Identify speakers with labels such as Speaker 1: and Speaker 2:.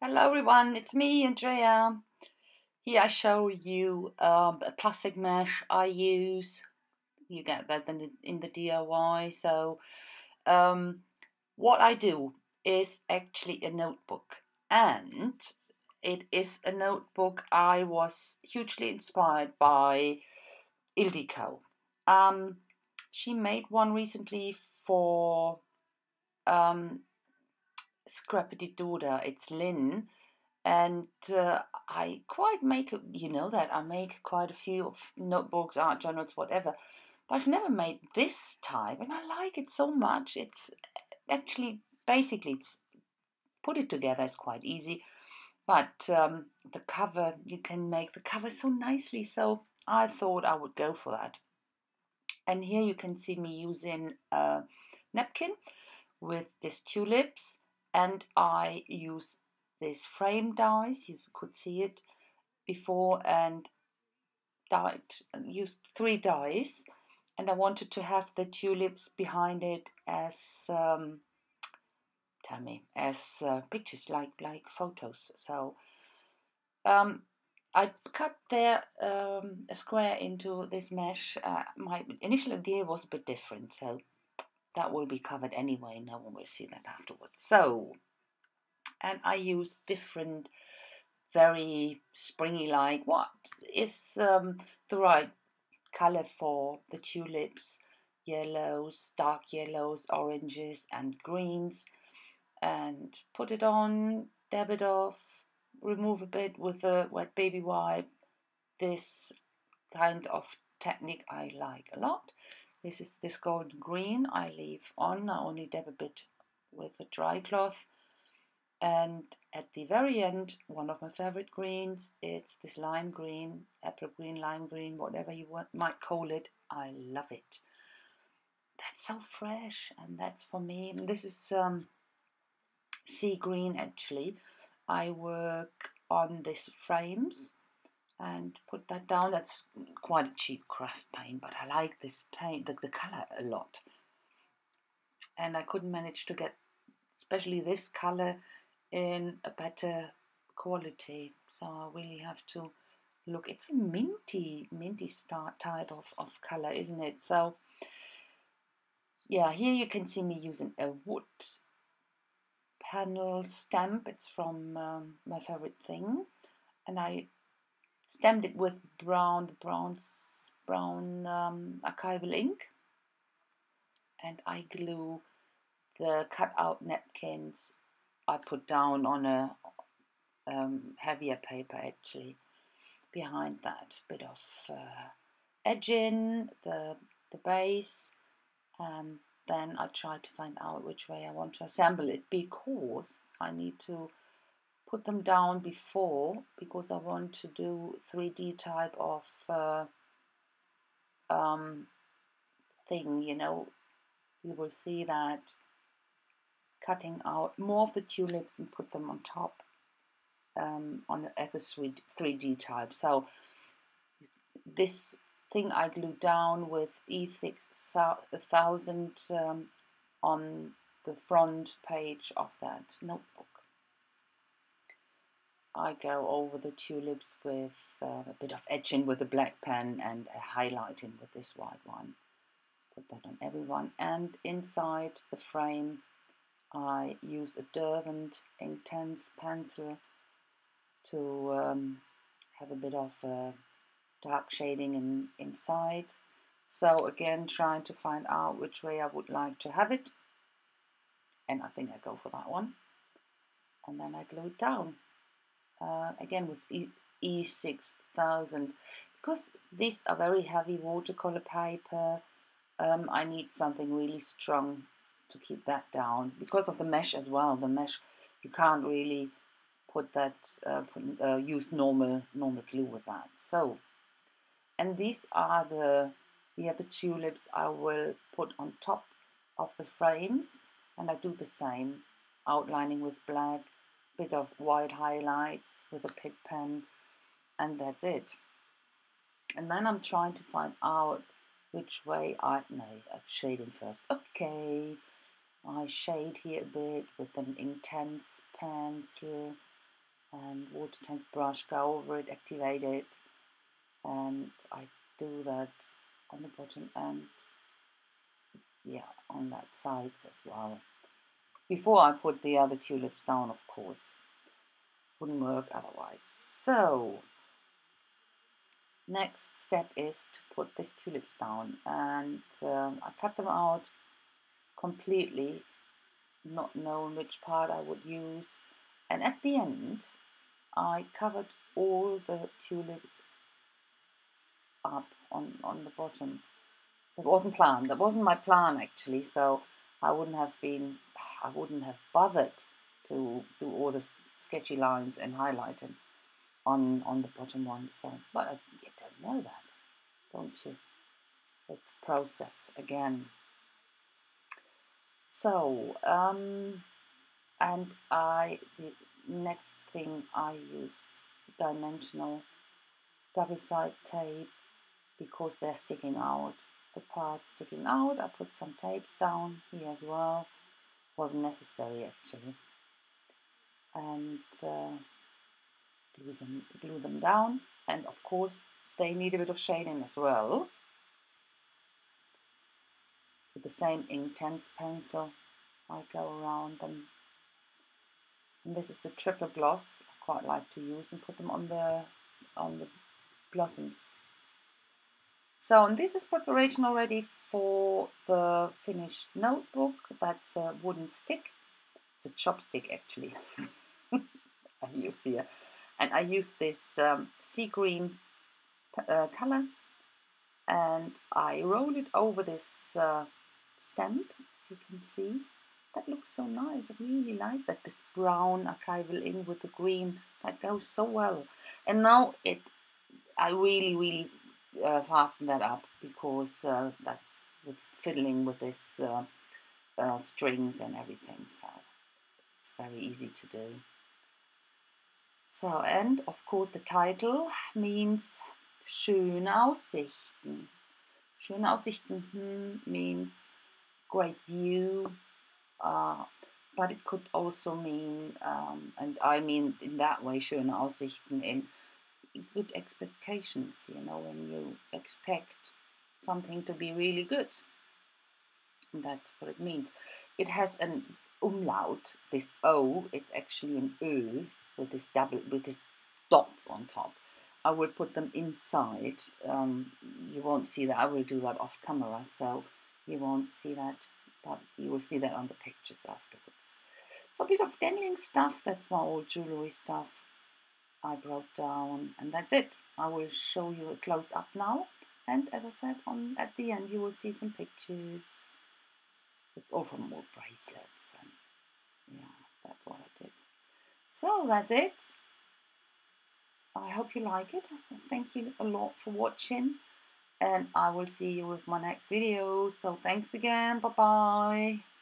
Speaker 1: Hello everyone, it's me, Andrea. Here I show you a plastic mesh I use. You get that in the DIY. So what I do is actually a notebook, and it is a notebook I was hugely inspired by Ildiko. Um, she made one recently for um, Scrapadidodah. It's Lynn. And I quite make, that I make quite a few of notebooks, art journals, whatever. But I've never made this type, and I like it so much. It's actually, basically, it's put it together is quite easy. But the cover, you can make the cover so nicely. So I thought I would go for that. And here you can see me using a napkin with these tulips, and I use these frame dies. You could see it before, and used 3 dies, and I wanted to have the tulips behind it as pictures, like photos. So I cut there a square into this mesh. My initial idea was a bit different, so that will be covered anyway. No one will see that afterwards. So, and I use different, very springy, like what is the right color for the tulips: yellows, dark yellows, oranges, and greens. And put it on, dab it off, remove a bit with a wet baby wipe. This kind of technique I like a lot. This is this golden green I leave on. I only dab a bit with a dry cloth. And at the very end, one of my favorite greens, it's this lime green, apple green, lime green, whatever you might call it. I love it. That's so fresh, and that's for me. And this is sea green, actually. I work on these frames and put that down. That's quite a cheap craft paint, but I like this paint, the color a lot. And I couldn't manage to get especially this color in a better quality, so I really have to look. It's a minty type of color, isn't it? So yeah, here you can see me using a wood panel stamp. It's from my favorite thing, and I stamped it with brown archival ink, and I glue the cut out napkins I put down on a heavier paper, actually. Behind that, bit of edging, the base, and then I try to find out which way I want to assemble it, because I need to put them down before, because I want to do 3D type of thing, you will see that cutting out more of the tulips and put them on top on the other 3D type. So this thing I glued down with E6 1000 on the front page of that notebook. I go over the tulips with a bit of etching with a black pen and a highlighting with this white one. Put that on everyone. And inside the frame I use a Derwent Intense pencil to have a bit of dark shading inside. So again, trying to find out which way I would like to have it, and I think I go for that one. And then I glue it down again with E6000, because these are very heavy watercolor paper. I need something really strong to keep that down, because of the mesh as well. The mesh, you can't really put that use normal glue with that. So, and these are the tulips I will put on top of the frames, and I do the same, outlining with black, bit of white highlights with a pick pen, and that's it. And then I'm trying to find out which way I'm shading first. Okay, I shade here a bit with an intense pencil, and water tank brush, go over it, activate it, and I do that on the bottom and yeah, on that sides as well. Before I put the other tulips down, of course. Wouldn't work otherwise. So, next step is to put these tulips down, and I cut them out completely, not knowing which part I would use. And at the end, I covered all the tulips up on the bottom. That wasn't planned. That wasn't my plan actually. So I wouldn't have bothered to do all the sketchy lines and highlighting on the bottom one. So, but you don't know that, don't you? It's a process again. So, and the next thing I use dimensional double-side tape because they're sticking out. The parts sticking out, I put some tapes down here as well. Wasn't necessary actually. And glue them down. And of course, they need a bit of shading as well. With the same Intense pencil, I go around them. And this is the triple gloss I quite like to use and put them on the blossoms. So, and this is preparation already for the finished notebook. That's a wooden stick. It's a chopstick actually. I use here. And I use this sea green color. And I roll it over this stamp, as you can see. That looks so nice. I really like that. This brown archival ink with the green. That goes so well. And now I really fasten that up because that's with fiddling with this strings and everything, so it's very easy to do. So, and of course the title means schöne Aussichten. Schöne Aussichten means great view, but it could also mean, and I mean in that way, schöne Aussichten in good expectations, you know, when you expect something to be really good. That's what it means. It has an umlaut, this O, it's actually an Ö with this dots on top. I will put them inside. You won't see that. I will do that off camera, so you won't see that, but you will see that on the pictures afterwards. So a bit of dangling stuff, that's my old jewelry stuff I broke down, and that's it. I will show you a close-up now, and as I said, at the end you will see some pictures. It's all from old bracelets, and yeah, that's what I did. So that's it. I hope you like it. Thank you a lot for watching, and I will see you with my next video. So thanks again. Bye bye.